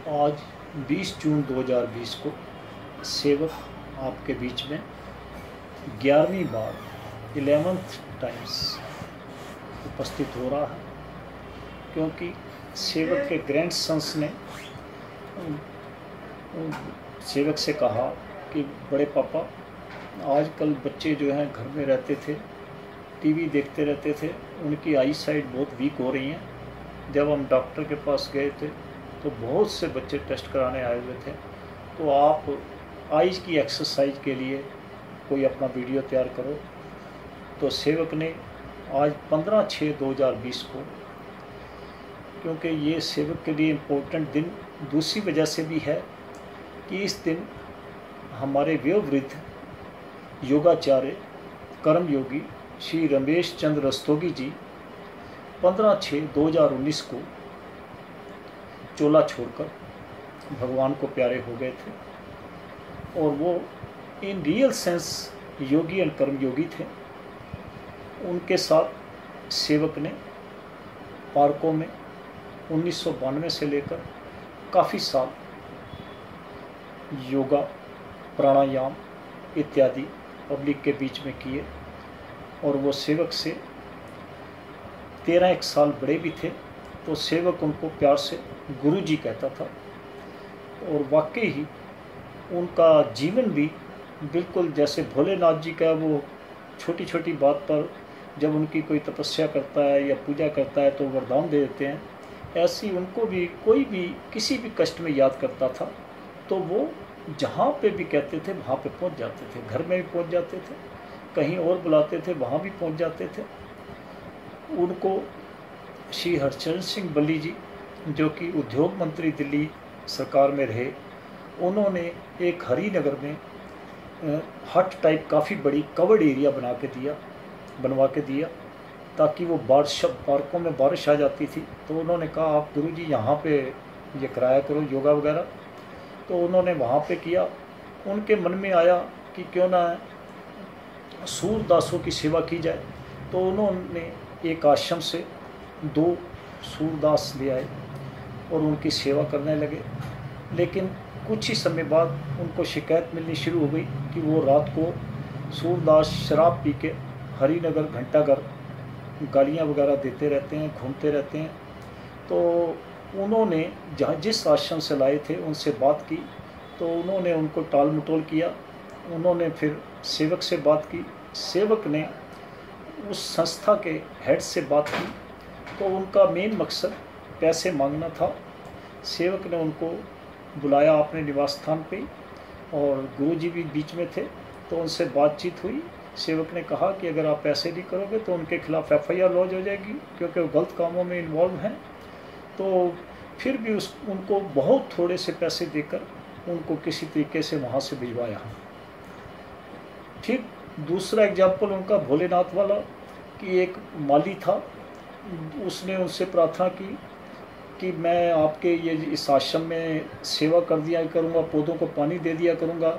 आज 20 जून 2020 को सेवक आपके बीच में 11वीं बार 11th टाइम्स उपस्थित हो रहा है, क्योंकि सेवक के ग्रैंड सन्स ने सेवक से कहा कि बड़े पापा, आजकल बच्चे जो हैं घर में रहते थे, टीवी देखते रहते थे, उनकी आई साइट बहुत वीक हो रही हैं। जब हम डॉक्टर के पास गए थे तो बहुत से बच्चे टेस्ट कराने आए हुए थे, तो आप आईज की एक्सरसाइज के लिए कोई अपना वीडियो तैयार करो। तो सेवक ने आज 15/6/2020 को, क्योंकि ये सेवक के लिए इम्पोर्टेंट दिन दूसरी वजह से भी है कि इस दिन हमारे वयोवृद्ध योगाचार्य कर्मयोगी श्री रमेश चंद्र रस्तोगी जी 15/6/2019 को चोला छोड़कर भगवान को प्यारे हो गए थे, और वो in real sense yogi and karmayogi थे। उनके साथ सेवक ने पार्कों में 1992 से लेकर काफ़ी साल योगा प्राणायाम इत्यादि पब्लिक के बीच में किए, और वो सेवक से 13 साल बड़े भी थे। तो सेवक उनको प्यार से गुरु जी कहता था, और वाकई ही उनका जीवन भी बिल्कुल जैसे भोलेनाथ जी का, वो छोटी छोटी बात पर जब उनकी कोई तपस्या करता है या पूजा करता है तो वरदान दे देते हैं, ऐसी उनको भी कोई भी किसी भी कष्ट में याद करता था तो वो जहाँ पे भी कहते थे वहाँ पे पहुँच जाते थे। घर में भी पहुँच जाते थे, कहीं और बुलाते थे वहाँ भी पहुँच जाते थे। उनको श्री हरचरण सिंह बल्ली जी, जो कि उद्योग मंत्री दिल्ली सरकार में रहे, उन्होंने एक हरिनगर में हट टाइप काफ़ी बड़ी कवर्ड एरिया बनवा के दिया, ताकि वो बारिश पार्कों में बारिश आ जाती थी तो उन्होंने कहा आप गुरुजी यहाँ पे ये कराया करो योगा वगैरह। तो उन्होंने वहाँ पे किया। उनके मन में आया कि क्यों ना सूरदासों की सेवा की जाए, तो उन्होंने एक आश्रम से 2 सूरदास ले आए और उनकी सेवा करने लगे। लेकिन कुछ ही समय बाद उनको शिकायत मिलनी शुरू हो गई कि वो रात को सूरदास शराब पी के हरिनगर घंटाघर गालियाँ वगैरह देते रहते हैं, घूमते रहते हैं। तो उन्होंने जिस आश्रम से लाए थे उनसे बात की, तो उन्होंने उनको टाल मटोल किया। उन्होंने फिर सेवक से बात की, सेवक ने उस संस्था के हेड से बात की, तो उनका मेन मकसद पैसे मांगना था। सेवक ने उनको बुलाया अपने निवास स्थान पे, और गुरुजी भी बीच में थे, तो उनसे बातचीत हुई। सेवक ने कहा कि अगर आप पैसे नहीं करोगे तो उनके खिलाफ़ FIR लॉन्च हो जाएगी, क्योंकि वो गलत कामों में इन्वॉल्व हैं। तो फिर भी उनको बहुत थोड़े से पैसे देकर उनको किसी तरीके से वहाँ से भिजवाया। फिर दूसरा एग्जाम्पल उनका भोलेनाथ वाला, कि एक माली था, उसने उनसे प्रार्थना की कि मैं आपके ये इस आश्रम में सेवा कर दिया करूँगा, पौधों को पानी दे दिया करूँगा,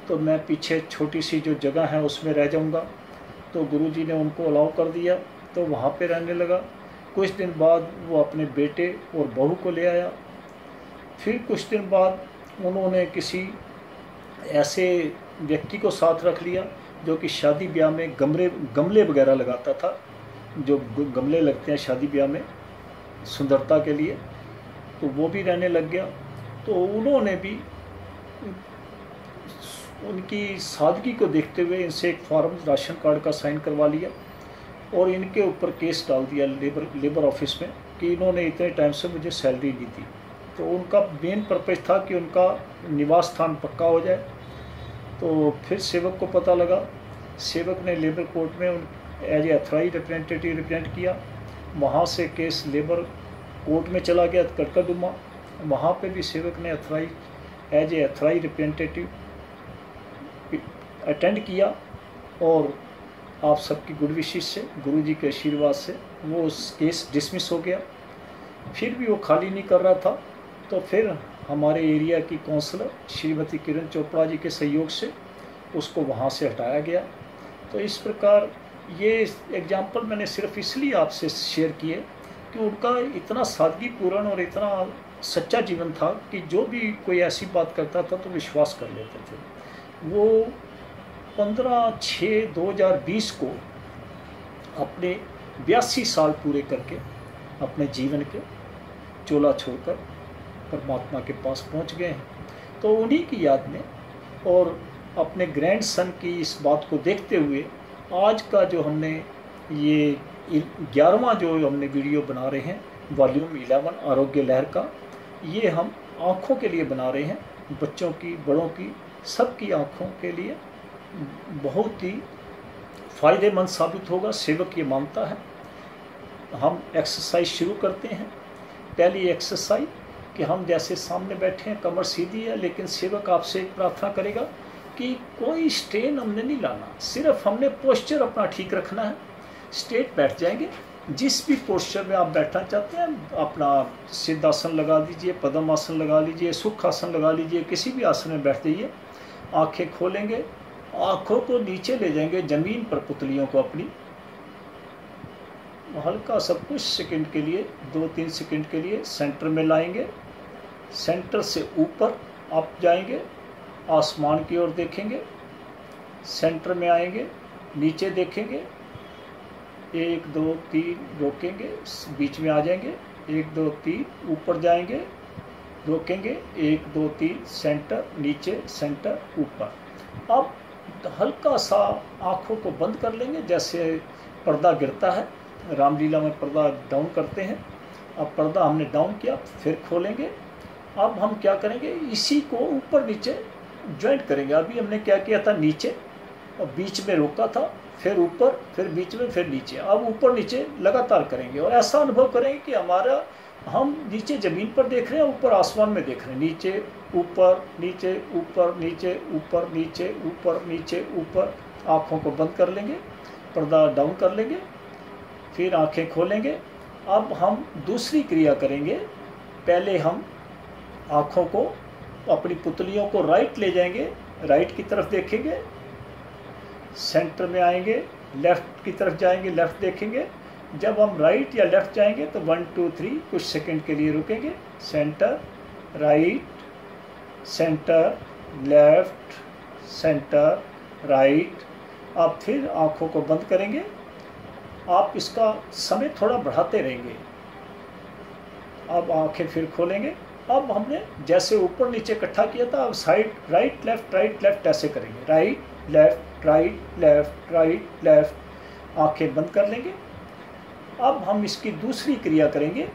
तो मैं पीछे छोटी सी जो जगह है उसमें रह जाऊँगा। तो गुरुजी ने उनको अलाउ कर दिया, तो वहाँ पे रहने लगा। कुछ दिन बाद वो अपने बेटे और बहू को ले आया। फिर कुछ दिन बाद उन्होंने किसी ऐसे व्यक्ति को साथ रख लिया जो कि शादी ब्याह में गमले वगैरह लगाता था, जो गमले लगते हैं शादी ब्याह में सुंदरता के लिए, तो वो भी रहने लग गया। तो उन्होंने भी उनकी सादगी को देखते हुए इनसे एक फॉर्म राशन कार्ड का साइन करवा लिया, और इनके ऊपर केस डाल दिया लेबर ऑफिस में कि इन्होंने इतने टाइम से मुझे सैलरी नहीं दी। तो उनका मेन पर्पज़ था कि उनका निवास स्थान पक्का हो जाए। तो फिर सेवक को पता लगा, सेवक ने लेबर कोर्ट में as a authorise representative represent किया। वहाँ से केस लेबर कोर्ट में चला गया कड़कड़दुमा, वहाँ पे भी सेवक ने as a authorise representative attend किया, और आप सबकी गुड विशेष से, गुरुजी के आशीर्वाद से वो उस केस डिसमिस हो गया। फिर भी वो खाली नहीं कर रहा था, तो फिर हमारे एरिया की काउंसलर श्रीमती किरण चोपड़ा जी के सहयोग से उसको वहाँ से हटाया गया। तो इस प्रकार ये एग्जाम्पल मैंने सिर्फ इसलिए आपसे शेयर किए कि उनका इतना सादगीपूर्ण और इतना सच्चा जीवन था कि जो भी कोई ऐसी बात करता था तो विश्वास कर लेते थे। वो 15/6/2020 को अपने 82 साल पूरे करके अपने जीवन के चोला छोड़कर परमात्मा के पास पहुंच गए हैं। तो उन्हीं की याद में और अपने ग्रैंड सन की इस बात को देखते हुए आज का जो हमने ये 11वां जो हमने वीडियो बना रहे हैं, वॉल्यूम 11 आरोग्य लहर का, ये हम आँखों के लिए बना रहे हैं, बच्चों की, बड़ों की, सबकी आँखों के लिए बहुत ही फ़ायदेमंद साबित होगा। सेवक ये मानता है। हम एक्सरसाइज शुरू करते हैं। पहली एक्सरसाइज कि हम जैसे सामने बैठे हैं, कमर सीधी है, लेकिन सेवक आपसे एक प्रार्थना करेगा कि कोई स्ट्रेन हमने नहीं लाना, सिर्फ हमने पोस्चर अपना ठीक रखना है। स्ट्रेट बैठ जाएंगे, जिस भी पोस्चर में आप बैठना चाहते हैं, अपना सिद्धासन लगा दीजिए, पद्म आसन लगा लीजिए, सुख आसन लगा लीजिए, किसी भी आसन में बैठ जाइए। आंखें खोलेंगे, आंखों को नीचे ले जाएंगे ज़मीन पर, पुतलियों को अपनी हल्का सा कुछ सेकंड के लिए, 2-3 सेकंड के लिए सेंटर में लाएंगे। सेंटर से ऊपर आप जाएंगे, आसमान की ओर देखेंगे, सेंटर में आएंगे, नीचे देखेंगे, 1 2 3 रोकेंगे, बीच में आ जाएंगे, 1 2 3 ऊपर जाएंगे, रोकेंगे, 1 2 3 सेंटर, नीचे, सेंटर, ऊपर। अब हल्का सा आँखों को बंद कर लेंगे, जैसे पर्दा गिरता है, रामलीला में पर्दा डाउन करते हैं। अब पर्दा हमने डाउन किया, फिर खोलेंगे। अब हम क्या करेंगे, इसी को ऊपर नीचे ज्वाइंट करेंगे। अभी हमने क्या किया था, नीचे और बीच में रोका था, फिर ऊपर, फिर बीच में, फिर नीचे। अब ऊपर नीचे लगातार करेंगे और ऐसा अनुभव करेंगे कि हमारा, हम नीचे ज़मीन पर देख रहे हैं, ऊपर आसमान में देख रहे हैं। नीचे ऊपर, नीचे ऊपर, नीचे ऊपर, नीचे ऊपर, नीचे ऊपर। आँखों को बंद कर लेंगे, पर्दा डाउन कर लेंगे, फिर आंखें खोलेंगे। अब हम दूसरी क्रिया करेंगे। पहले हम आँखों को, अपनी पुतलियों को राइट ले जाएंगे, राइट की तरफ देखेंगे, सेंटर में आएंगे, लेफ़्ट की तरफ जाएंगे, लेफ़्ट देखेंगे। जब हम राइट या लेफ़्ट जाएंगे तो 1 2 3 कुछ सेकंड के लिए रुकेंगे। Centre, right, centre, left, centre, right. अब फिर आँखों को बंद करेंगे। आप इसका समय थोड़ा बढ़ाते रहेंगे। अब आंखें फिर खोलेंगे। अब हमने जैसे ऊपर नीचे इकट्ठा किया था, अब साइड, राइट लेफ्ट ऐसे करेंगे, right left, right left, right left. आंखें बंद कर लेंगे। अब हम इसकी दूसरी क्रिया करेंगे।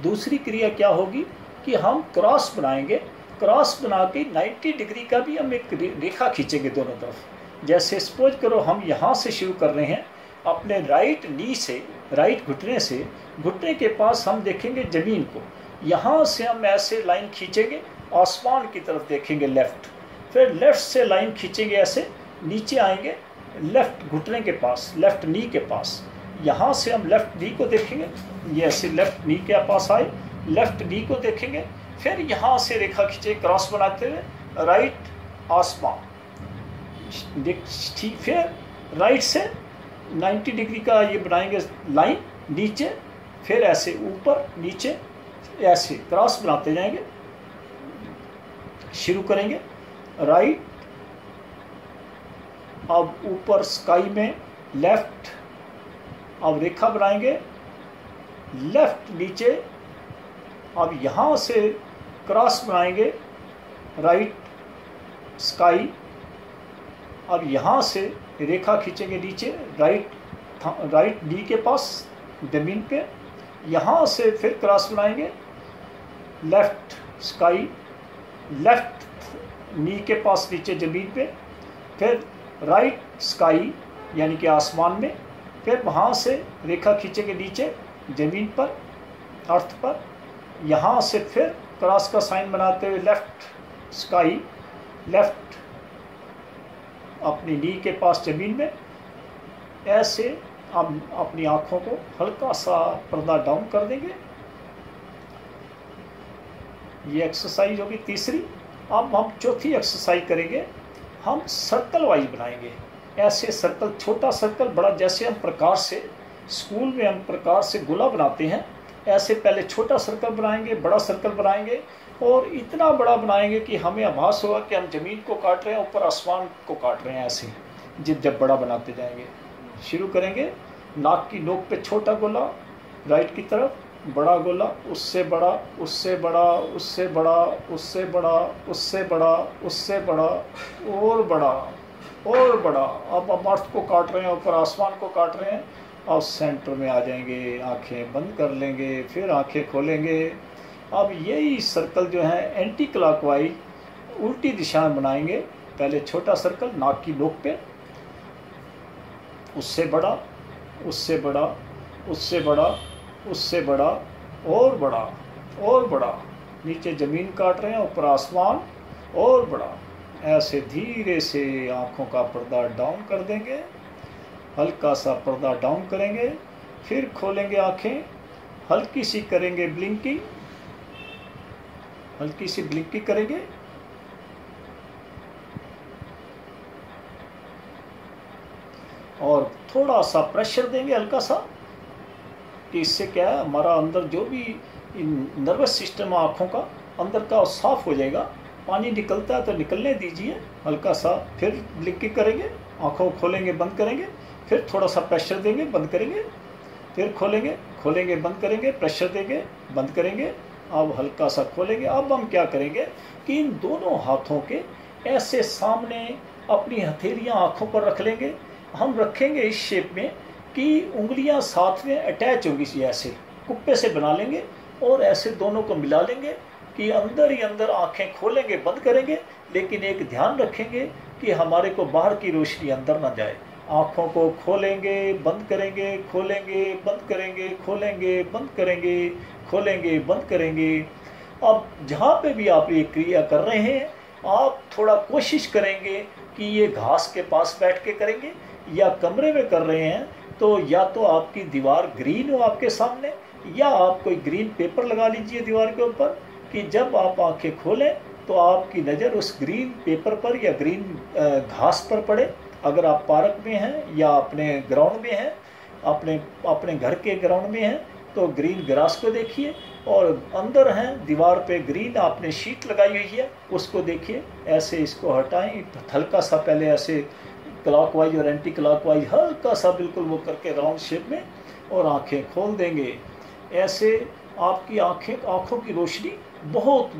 दूसरी क्रिया क्या होगी कि हम क्रॉस बनाएंगे। क्रॉस बना के 90 डिग्री का भी हम एक रेखा खींचेंगे दोनों तरफ। जैसे सपोज करो हम यहाँ से शुरू कर रहे हैं, अपने राइट नी से, राइट घुटने से, घुटने के पास हम देखेंगे ज़मीन को। यहाँ से हम ऐसे लाइन खींचेंगे, आसमान की तरफ देखेंगे लेफ़्ट। फिर लेफ़्ट से लाइन खींचेंगे, ऐसे नीचे आएंगे लेफ़्ट घुटने के पास, लेफ़्ट नी के पास। यहाँ से हम लेफ़्ट नी को देखेंगे, ये ऐसे लेफ़्ट नी के पास आए, लेफ़्ट नी को देखेंगे। फिर यहाँ से रेखा खींचे क्रॉस बनाते हुए राइट आसमान, ठीक। फिर राइट से 90 डिग्री का ये बनाएंगे लाइन नीचे, फिर ऐसे ऊपर नीचे ऐसे क्रॉस बनाते जाएंगे। शुरू करेंगे राइट, अब ऊपर स्काई में लेफ्ट, अब रेखा बनाएंगे लेफ्ट नीचे। अब यहाँ से क्रॉस बनाएंगे राइट स्काई। अब यहाँ से रेखा खींचेंगे नीचे, राइट नी के पास ज़मीन पे। यहाँ से फिर क्रॉस बनाएंगे लेफ्ट स्काई, लेफ्ट नी के पास नीचे ज़मीन पे, फिर राइट स्काई यानी कि आसमान में। फिर वहाँ से रेखा खींचेंगे नीचे ज़मीन पर, अर्थ पर। यहाँ से फिर क्रॉस का साइन बनाते हुए लेफ्ट स्काई, लेफ्ट अपनी नी के पास ज़मीन में। ऐसे हम अपनी आँखों को हल्का सा पर्दा डाउन कर देंगे। ये एक्सरसाइज होगी तीसरी। अब हम चौथी एक्सरसाइज करेंगे। हम सर्कल वाइज बनाएंगे, ऐसे सर्कल, छोटा सर्कल बड़ा, जैसे हम प्रकार से स्कूल में हम प्रकार से गोला बनाते हैं, ऐसे पहले छोटा सर्कल बनाएंगे, बड़ा सर्कल बनाएंगे और इतना बड़ा बनाएंगे कि हमें आभास होगा कि हम ज़मीन को काट रहे हैं, ऊपर आसमान को काट रहे हैं। ऐसे जब बड़ा बनाते जाएंगे, शुरू करेंगे नाक की नोक पे छोटा गोला राइट की तरफ, बड़ा गोला, उससे बड़ा, उससे बड़ा, उससे बड़ा, उससे बड़ा, उससे बड़ा, उससे बड़ा, और बड़ा और बड़ा। अब अर्थ को काट रहे हैं, ऊपर आसमान को काट रहे हैं। अब सेंटर में आ जाएंगे, आंखें बंद कर लेंगे, फिर आंखें खोलेंगे। अब यही सर्कल जो है एंटी क्लॉकवाइज उल्टी दिशा में बनाएंगे। पहले छोटा सर्कल नाक की नोक पे, उससे बड़ा, उससे बड़ा, उससे बड़ा, उससे बड़ा, और बड़ा और बड़ा। नीचे ज़मीन काट रहे हैं, ऊपर आसमान, और बड़ा। ऐसे धीरे से आँखों का पर्दा डाउन कर देंगे, हल्का सा पर्दा डाउन करेंगे, फिर खोलेंगे आँखें, हल्की सी करेंगे ब्लिंकिंग, हल्की सी ब्लिंकिंग करेंगे। और थोड़ा सा प्रेशर देंगे हल्का सा, कि इससे क्या है हमारा अंदर जो भी नर्वस सिस्टम आँखों का अंदर का साफ हो जाएगा। पानी निकलता है तो निकलने दीजिए हल्का सा, फिर ब्लिंकिंग करेंगे, आँखों खोलेंगे बंद करेंगे, फिर थोड़ा सा प्रेशर देंगे बंद करेंगे, फिर खोलेंगे, खोलेंगे बंद करेंगे, प्रेशर देंगे बंद करेंगे। अब हल्का सा खोलेंगे। अब हम क्या करेंगे कि इन दोनों हाथों के ऐसे सामने अपनी हथेलियाँ आँखों पर रख लेंगे। हम रखेंगे इस शेप में कि उंगलियां साथ में अटैच होंगी, सी ऐसे कुप्पे से बना लेंगे और ऐसे दोनों को मिला लेंगे कि अंदर ही अंदर आंखें खोलेंगे बंद करेंगे। लेकिन एक ध्यान रखेंगे कि हमारे को बाहर की रोशनी अंदर ना जाए। आँखों को खोलेंगे बंद करेंगे, खोलेंगे बंद करेंगे, खोलेंगे बंद करेंगे, खोलेंगे बंद करेंगे। अब जहाँ पे भी आप ये क्रिया कर रहे हैं, आप थोड़ा कोशिश करेंगे कि ये घास के पास बैठ के करेंगे, या कमरे में कर रहे हैं तो या तो आपकी दीवार ग्रीन हो आपके सामने, या आप कोई ग्रीन पेपर लगा लीजिए दीवार के ऊपर, कि जब आप आंखें खोलें तो आपकी नज़र उस ग्रीन पेपर पर या ग्रीन घास पर पड़े। अगर आप पार्क में हैं या अपने ग्राउंड में हैं, अपने घर के ग्राउंड में हैं, तो ग्रीन ग्रास को देखिए, और अंदर हैं दीवार पे ग्रीन आपने शीट लगाई हुई है उसको देखिए। ऐसे इसको हटाएं, हल्का सा पहले ऐसे क्लॉकवाइज और एंटी क्लॉकवाइज हल्का सा बिल्कुल वो करके राउंड शेप में, और आंखें खोल देंगे। ऐसे आपकी आंखों की रोशनी बहुत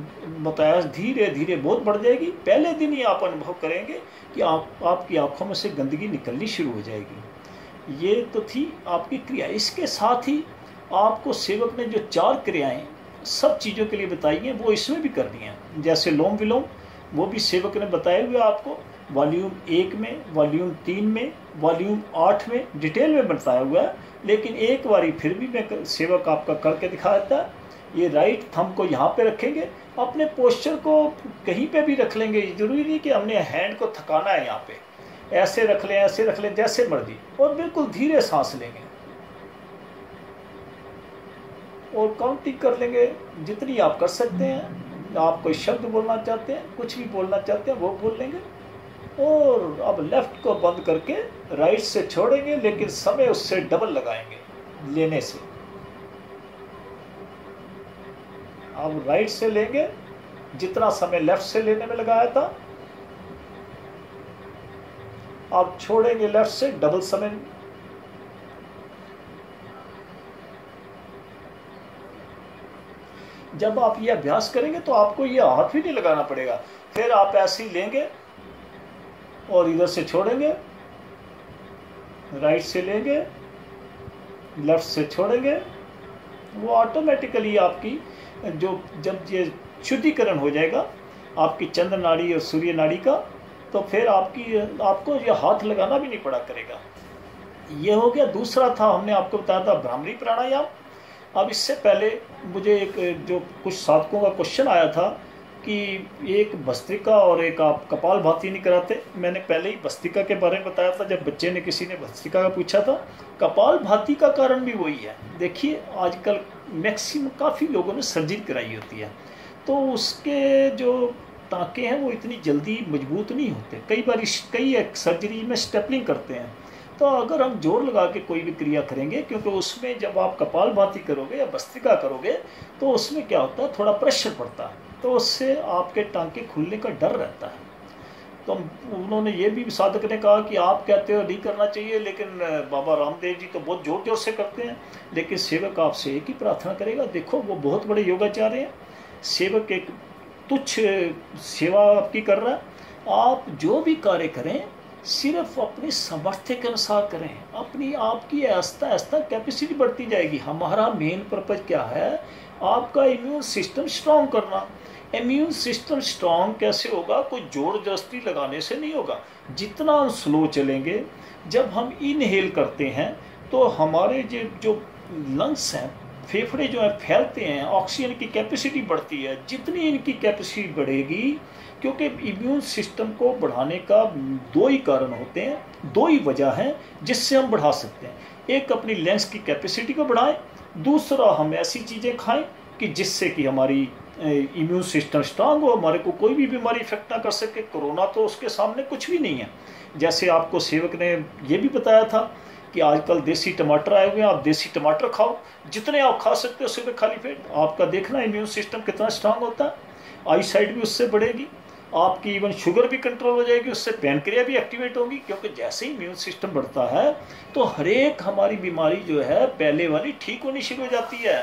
बताया धीरे धीरे बहुत बढ़ जाएगी। पहले दिन ही आप अनुभव करेंगे कि आपकी आंखों में से गंदगी निकलनी शुरू हो जाएगी। ये तो थी आपकी क्रिया। इसके साथ ही आपको सेवक ने जो 4 क्रियाएं सब चीज़ों के लिए बताई हैं वो इसमें भी करनी है। जैसे लोम विलोम, वो भी सेवक ने बताए हुए आपको वॉल्यूम 1 में, वॉल्यूम 3 में, वॉल्यूम 8 में डिटेल में बताया हुआ है। लेकिन एक बारी फिर भी मैं सेवक आपका करके दिखा देता है। ये राइट थंब को यहाँ पे रखेंगे, अपने पोस्चर को कहीं पे भी रख लेंगे, जरूरी नहीं कि हमने हैंड को थकाना है। यहाँ पे ऐसे रख लें, ऐसे रख लें, जैसे मर्जी, और बिल्कुल धीरे सांस लेंगे और काउंटिंग कर लेंगे जितनी आप कर सकते हैं। आप कोई शब्द बोलना चाहते हैं, कुछ भी बोलना चाहते हैं वो बोल लेंगे। और अब लेफ्ट को बंद करके राइट से छोड़ेंगे, लेकिन समय उससे डबल लगाएंगे लेने से। अब राइट से लेंगे जितना समय लेफ्ट से लेने में लगाया था, अब छोड़ेंगे लेफ्ट से डबल समय। जब आप ये अभ्यास करेंगे तो आपको ये हाथ भी नहीं लगाना पड़ेगा। फिर आप ऐसे ही लेंगे और इधर से छोड़ेंगे, राइट से लेंगे, लेफ्ट से छोड़ेंगे। वो ऑटोमेटिकली आपकी जो जब ये शुद्धिकरण हो जाएगा आपकी चंद्र नाड़ी और सूर्य नाड़ी का, तो फिर आपको ये हाथ लगाना भी नहीं पड़ा करेगा। ये हो गया। दूसरा था, हमने आपको बताया था भ्रामरी प्राणायाम। अब इससे पहले मुझे एक जो कुछ साधकों का क्वेश्चन आया था कि एक भस्त्रिका और एक आप कपालभाति नहीं कराते। मैंने पहले ही भस्त्रिका के बारे में बताया था, जब बच्चे ने किसी ने भस्त्रिका का पूछा था। कपालभाति का कारण भी वही है। देखिए आजकल मैक्सिमम काफ़ी लोगों ने सर्जरी कराई होती है, तो उसके जो टाँके हैं वो इतनी जल्दी मजबूत नहीं होते। कई बार कई सर्जरी में स्टेपलिंग करते हैं, तो अगर हम जोर लगा के कोई भी क्रिया करेंगे, क्योंकि उसमें जब आप कपालभाति करोगे या भस्त्रिका करोगे तो उसमें क्या होता है, थोड़ा प्रेशर पड़ता है, तो उससे आपके टांके खुलने का डर रहता है। तो उन्होंने ये भी साधक ने कहा कि आप कहते हो नहीं करना चाहिए, लेकिन बाबा रामदेव जी तो बहुत जोर जोर से करते हैं, लेकिन सेवक आपसे एक ही प्रार्थना करेगा। देखो वो बहुत बड़े योगाचार्य हैं, सेवक एक तुच्छ सेवा आपकी कर रहा है। आप जो भी कार्य करें सिर्फ अपनी सामर्थ्य के अनुसार करें, अपनी आपकी आस्ता आस्ता कैपेसिटी बढ़ती जाएगी। हमारा मेन पर्पज क्या है, आपका इम्यून सिस्टम स्ट्रांग करना। इम्यून सिस्टम स्ट्रांग कैसे होगा, कोई जोर जबरदस्ती लगाने से नहीं होगा। जितना हम स्लो चलेंगे, जब हम इनहेल करते हैं तो हमारे जो लंग्स हैं, फेफड़े जो है फैलते हैं, ऑक्सीजन की कैपेसिटी बढ़ती है। जितनी इनकी कैपेसिटी बढ़ेगी, क्योंकि इम्यून सिस्टम को बढ़ाने का दो ही कारण होते हैं, दो ही वजह हैं जिससे हम बढ़ा सकते हैं। एक अपनी लंग्स की कैपेसिटी को बढ़ाएं, दूसरा हम ऐसी चीज़ें खाएं कि जिससे कि हमारी इम्यून सिस्टम स्ट्रांग हो, हमारे को कोई भी बीमारी इफेक्ट ना कर सके। कोरोना तो उसके सामने कुछ भी नहीं है। जैसे आपको सेवक ने ये भी बताया था कि आजकल देसी टमाटर आए हुए हैं, आप देसी टमाटर खाओ, जितने आप खा सकते हो सुबह खाली पेट। आपका देखना इम्यून सिस्टम कितना स्ट्रांग होता है, आई साइट भी उससे बढ़ेगी, आपकी इवन शुगर भी कंट्रोल हो जाएगी, उससे पैनक्रिया भी एक्टिवेट होगी। क्योंकि जैसे ही इम्यून सिस्टम बढ़ता है तो हर एक हमारी बीमारी जो है पहले वाली ठीक होनी शुरू हो जाती है।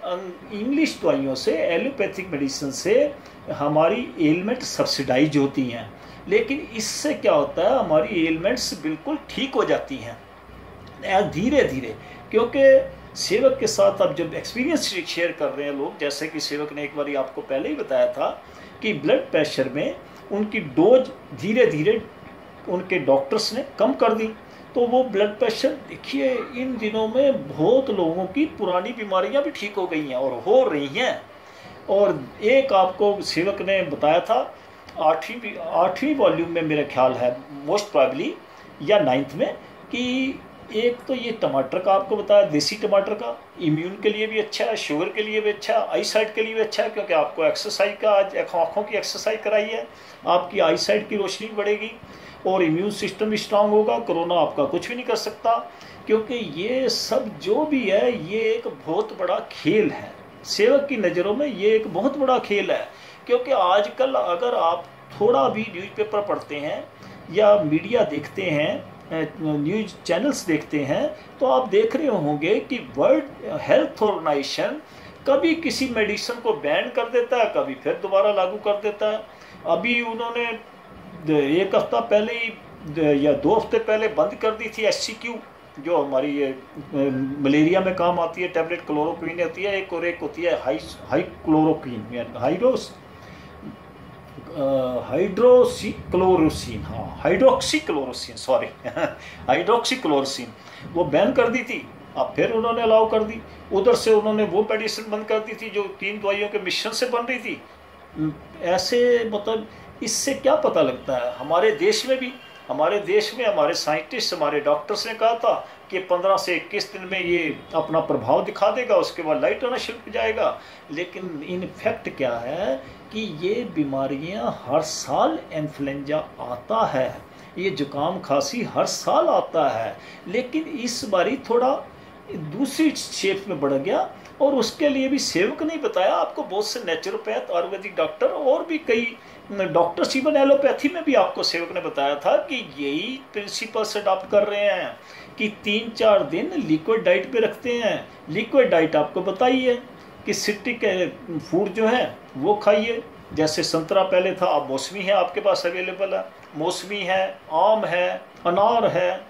इंग्लिश दवाइयों से, एलोपैथिक मेडिसिन से हमारी एलिमेंट सब्सिडाइज होती हैं, लेकिन इससे क्या होता है, हमारी एलिमेंट्स बिल्कुल ठीक हो जाती हैं धीरे धीरे। क्योंकि सेवक के साथ अब जब एक्सपीरियंस शेयर कर रहे हैं लोग, जैसे कि सेवक ने एक बार आपको पहले ही बताया था कि ब्लड प्रेशर में उनकी डोज धीरे धीरे उनके डॉक्टर्स ने कम कर दी, तो वो ब्लड प्रेशर देखिए इन दिनों में बहुत लोगों की पुरानी बीमारियां भी ठीक हो गई हैं और हो रही हैं। और एक आपको सेवक ने बताया था आठवीं वॉल्यूम में मेरा ख्याल है, मोस्ट प्रॉबली या 9th में, कि एक तो ये टमाटर का आपको बताया, देसी टमाटर का इम्यून के लिए भी अच्छा है, शुगर के लिए भी अच्छा है, आई साइट के लिए भी अच्छा है। क्योंकि आपको एक्सरसाइज का, आज आँखों की एक्सरसाइज कराई है, आपकी आई साइट की रोशनी बढ़ेगी और इम्यून सिस्टम भी स्ट्रांग होगा। कोरोना आपका कुछ भी नहीं कर सकता। क्योंकि ये सब जो भी है ये एक बहुत बड़ा खेल है, सेवक की नज़रों में ये एक बहुत बड़ा खेल है। क्योंकि आजकल अगर आप थोड़ा भी न्यूज़पेपर पढ़ते हैं या मीडिया देखते हैं, न्यूज़ चैनल्स देखते हैं, तो आप देख रहे होंगे कि वर्ल्ड हेल्थ ऑर्गेनाइजेशन कभी किसी मेडिसिन को बैन कर देता है, कभी फिर दोबारा लागू कर देता है। अभी उन्होंने एक हफ्ता पहले ही या 2 हफ्ते पहले बंद कर दी थी HCQ, जो हमारी ये मलेरिया में काम आती है, टैबलेट क्लोरोक्वीन होती है एक, और एक होती है हाई क्लोरोक्वीन, हाइड्रोक्सीक्लोरोसिन, सॉरी हाइड्रोक्सीक्लोरोसिन, वो बैन कर दी थी। अब फिर उन्होंने अलाउ कर दी। उधर से उन्होंने वो मेडिसिन बंद कर दी थी जो 3 दवाइयों के मिश्रण से बन रही थी। ऐसे मतलब इससे क्या पता लगता है, हमारे देश में हमारे साइंटिस्ट, हमारे डॉक्टर्स ने कहा था कि 15 से 21 दिन में ये अपना प्रभाव दिखा देगा, उसके बाद लाइट आना शुरू हो जाएगा। लेकिन इन फैक्ट क्या है कि ये बीमारियां हर साल, इन्फ्लुएंजा आता है, ये जुकाम खांसी हर साल आता है, लेकिन इस बारी थोड़ा दूसरी शेप में बढ़ गया। और उसके लिए भी सेवक ने बताया, आपको बहुत से नेचुरोपैथ, आयुर्वेदिक डॉक्टर और भी कई डॉक्टर्स, इवन एलोपैथी में भी आपको सेवक ने बताया था कि यही प्रिंसिपल्स अडॉप्ट कर रहे हैं कि 3-4 दिन लिक्विड डाइट पे रखते हैं। लिक्विड डाइट आपको बताइए कि सिट्रिक फूड जो है वो खाइए, जैसे संतरा पहले था, अब मौसमी है आपके पास अवेलेबल है, मौसमी है, आम है, अनार है,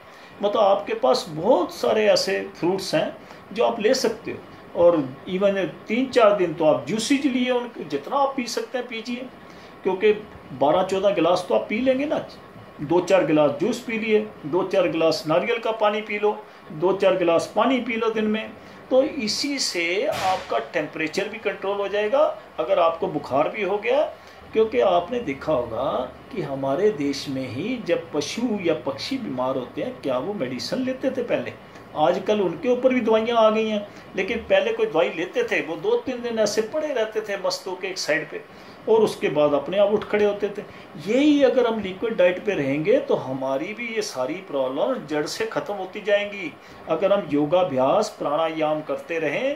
मतलब आपके पास बहुत सारे ऐसे फ्रूट्स हैं जो आप ले सकते हो। और इवन 3-4 दिन तो आप जूसेज लिए उनके, जितना आप पी सकते हैं पीजिए, क्योंकि 12-14 गिलास तो आप पी लेंगे ना। 2-4 गिलास जूस पी लिए, 2-4 गिलास नारियल का पानी पी लो, 2-4 गिलास पानी पी लो दिन में, तो इसी से आपका टेम्परेचर भी कंट्रोल हो जाएगा। अगर आपको बुखार भी हो गया, क्योंकि आपने देखा होगा कि हमारे देश में ही जब पशु या पक्षी बीमार होते हैं, क्या वो मेडिसिन लेते थे पहले? आजकल उनके ऊपर भी दवाइयाँ आ गई हैं, लेकिन पहले कोई दवाई लेते थे वो 2-3 दिन ऐसे पड़े रहते थे मस्त होके एक साइड पे, और उसके बाद अपने आप उठ खड़े होते थे। यही अगर हम लिक्विड डाइट पे रहेंगे तो हमारी भी ये सारी प्रॉब्लम जड़ से ख़त्म होती जाएंगी। अगर हम योगाभ्यास प्राणायाम करते रहें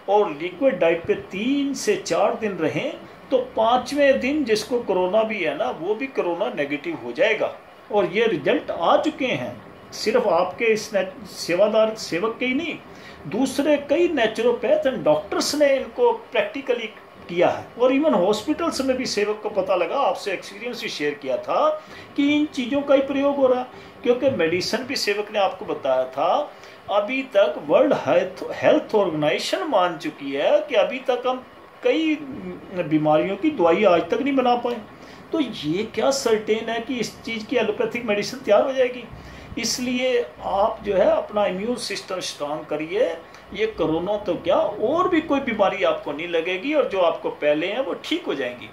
और लिक्विड डाइट पे 3 से 4 दिन रहें तो 5वें दिन जिसको कोरोना भी है ना, वो भी कोरोना नेगेटिव हो जाएगा। और ये रिजल्ट आ चुके हैं, सिर्फ आपके इस सेवादार सेवक के ही नहीं, दूसरे कई नेचुरोपैथ एंड डॉक्टर्स ने इनको प्रैक्टिकली किया है। और इवन हॉस्पिटल्स में भी सेवक को पता लगा, आपसे एक्सपीरियंस भी शेयर किया था कि इन चीज़ों का ही प्रयोग हो रहा है। क्योंकि मेडिसिन भी सेवक ने आपको बताया था, अभी तक वर्ल्ड हेल्थ ऑर्गेनाइजेशन मान चुकी है कि अभी तक हम कई बीमारियों की दवाई आज तक नहीं बना पाए। तो ये क्या सर्टेन है कि इस चीज़ की एलोपैथिक मेडिसिन तैयार हो जाएगी। इसलिए आप जो है अपना इम्यून सिस्टम स्ट्रांग करिए, ये कोरोना तो क्या और भी कोई बीमारी आपको नहीं लगेगी, और जो आपको पहले हैं वो ठीक हो जाएंगी।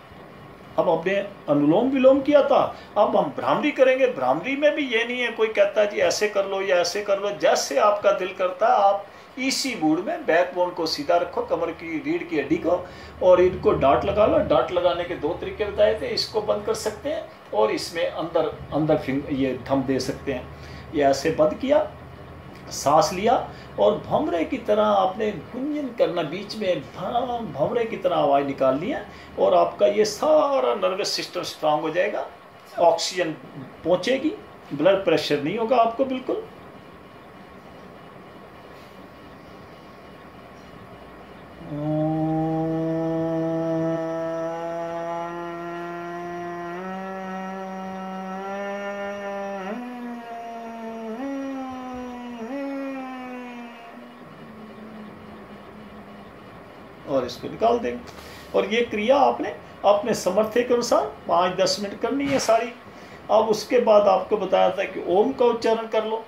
अब हमने अनुलोम विलोम किया था, अब हम भ्रामरी करेंगे। भ्रामरी में भी ये नहीं है कोई कहता है जी ऐसे कर लो या ऐसे कर लो, जैसे आपका दिल करता है आप इसी मूड में बैकबोन को सीधा रखो, कमर की रीढ़ की हड्डी को, और इनको डांट लगा लो। डांट लगाने के 2 तरीके बताए थे, इसको बंद कर सकते हैं और इसमें अंदर अंदर ये थम दे सकते हैं। ये ऐसे बंद किया, सांस लिया और भंवरे की तरह आपने गुंजन करना, बीच में भंवरे की तरह आवाज़ निकाल लिया, और आपका ये सारा नर्वस सिस्टम स्ट्रांग हो जाएगा, ऑक्सीजन पहुंचेगी, ब्लड प्रेशर नहीं होगा आपको बिल्कुल। और इसको निकाल देंगे। और ये क्रिया आपने अपने सामर्थ्य के अनुसार 5-10 मिनट करनी है सारी। अब उसके बाद आपको बताया था कि ओम का उच्चारण कर लो,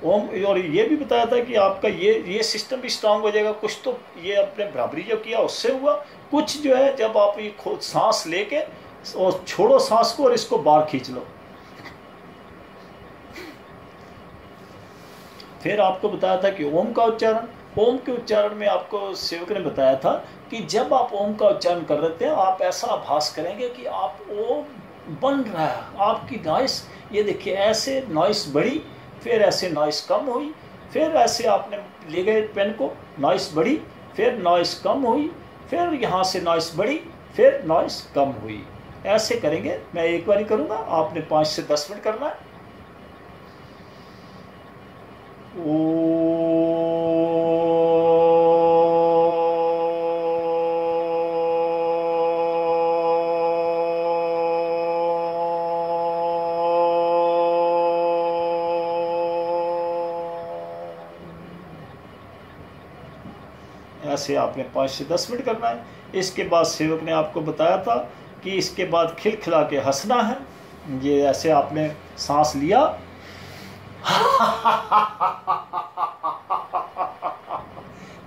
ओम, और ये भी बताया था कि आपका ये सिस्टम भी स्ट्रांग हो जाएगा। कुछ तो ये अपने भ्रामरी जो किया उससे हुआ, कुछ जो है जब आप ये खुद सांस लेके और छोड़ो सांस को और इसको बाहर खींच लो। फिर आपको बताया था कि ओम का उच्चारण, ओम के उच्चारण में आपको सेवक ने बताया था कि जब आप ओम का उच्चारण कर रहे थे आप ऐसा आभास करेंगे कि आप ओम बन रहा है, आपकी नॉइस, ये देखिए ऐसे नॉइस बढ़ी, फिर ऐसे नॉइस कम हुई, फिर ऐसे आपने ले गए पेन को, नॉइस बढ़ी, फिर नॉइस कम हुई, फिर यहाँ से नॉइस बढ़ी, फिर नॉइस कम हुई। ऐसे करेंगे, मैं एक बार ही करूँगा, आपने 5 से 10 मिनट करना है। ऐसे आपने 5 से 10 मिनट करना है। इसके बाद सेवक ने आपको बताया था कि इसके बाद खिलखिला के हंसना है। ये ऐसे आपने सांस लिया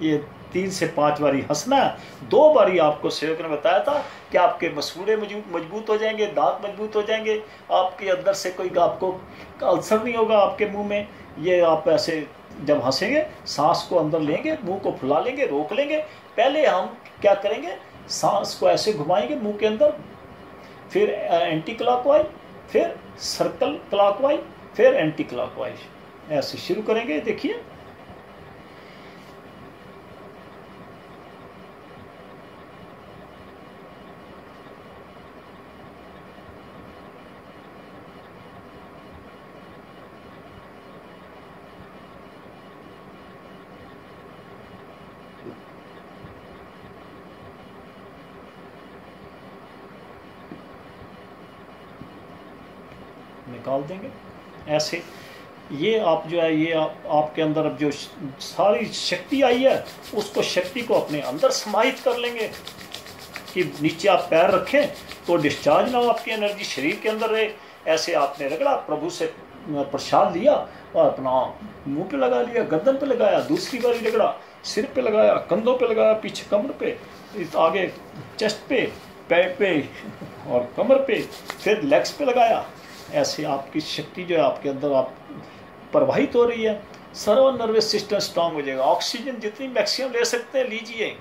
ये 3 से 5 बारी हंसना है। 2 बारी आपको सेवक ने बताया था कि आपके मसूड़े मजबूत हो जाएंगे, दांत मजबूत हो जाएंगे, आपके अंदर से कोई आपको अल्सर नहीं होगा आपके मुंह में। ये आप ऐसे जब हंसेंगे सांस को अंदर लेंगे, मुंह को फुला लेंगे, रोक लेंगे। पहले हम क्या करेंगे, सांस को ऐसे घुमाएंगे मुंह के अंदर, फिर एंटी क्लॉकवाइज, फिर सर्कल क्लॉकवाइज, फिर एंटी क्लॉकवाइज, ऐसे शुरू करेंगे। देखिए निकाल देंगे ऐसे। ये आप जो है, ये आपके अंदर अब जो सारी शक्ति आई है उसको, शक्ति को अपने अंदर समाहित कर लेंगे कि नीचे आप पैर रखें तो डिस्चार्ज ना हो, आपकी एनर्जी शरीर के अंदर रहे। ऐसे आपने रगड़ा, प्रभु से प्रसाद लिया और अपना मुंह पे लगा लिया, गर्दन पे लगाया, दूसरी बारी रगड़ा, सिर पे लगाया, कंधों पे लगाया, पीछे कमर पे, आगे चेस्ट पे, पैर पे और कमर पे, फिर लेग्स पे लगाया। ऐसे आपकी शक्ति जो है आपके अंदर आप प्रवाहित हो रही है। सारा नर्वस सिस्टम स्ट्रांग हो जाएगा। ऑक्सीजन जितनी मैक्सिमम ले सकते हैं लीजिए,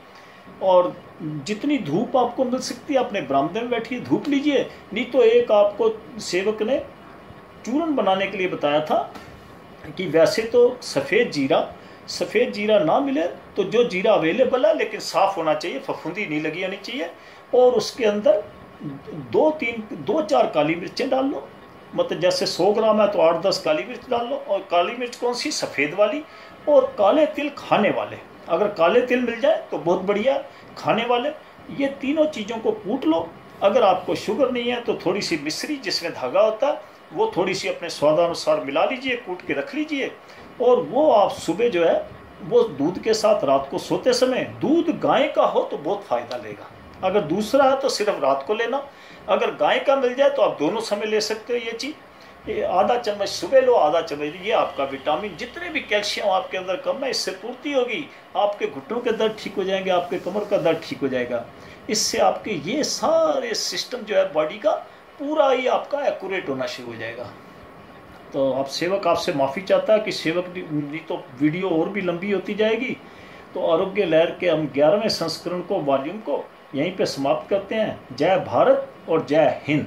और जितनी धूप आपको मिल सकती है अपने बरामदे में बैठिए, धूप लीजिए। नहीं तो एक आपको सेवक ने चूर्ण बनाने के लिए बताया था कि वैसे तो सफ़ेद जीरा ना मिले तो जो जीरा अवेलेबल है लेकिन साफ़ होना चाहिए, फफूंदी नहीं लगी होनी चाहिए, और उसके अंदर 2-4 काली मिर्चें डाल लो। मतलब जैसे 100 ग्राम है तो 8-10 काली मिर्च डाल लो। और काली मिर्च कौन सी? सफ़ेद वाली। और काले तिल खाने वाले, अगर काले तिल मिल जाए तो बहुत बढ़िया। खाने वाले ये तीनों चीज़ों को कूट लो। अगर आपको शुगर नहीं है तो थोड़ी सी मिश्री जिसमें धागा होता है वो थोड़ी सी अपने स्वादानुसार मिला लीजिए, कूट के रख लीजिए। और वो आप सुबह जो है वो दूध के साथ रात को सोते समय, दूध गाय का हो तो बहुत फ़ायदा लेगा। अगर दूसरा है तो सिर्फ रात को लेना, अगर गाय का मिल जाए तो आप दोनों समय ले सकते हो। ये चीज़, ये आधा चम्मच सुबह लो, आधा चम्मच, ये आपका विटामिन, जितने भी कैल्शियम आपके अंदर कम है इससे पूर्ति होगी। आपके घुटनों के दर्द ठीक हो जाएंगे, आपके कमर का दर्द ठीक हो जाएगा। इससे आपके ये सारे सिस्टम जो है बॉडी का पूरा ही आपका एक्यूरेट होना शुरू हो जाएगा। तो आप सेवक आपसे माफ़ी चाहता है कि सेवक नहीं तो वीडियो और भी लंबी होती जाएगी। तो आरोग्य लहर के हम 11वें संस्करण को, वॉल्यूम को यहीं पे समाप्त करते हैं। जय भारत और जय हिंद।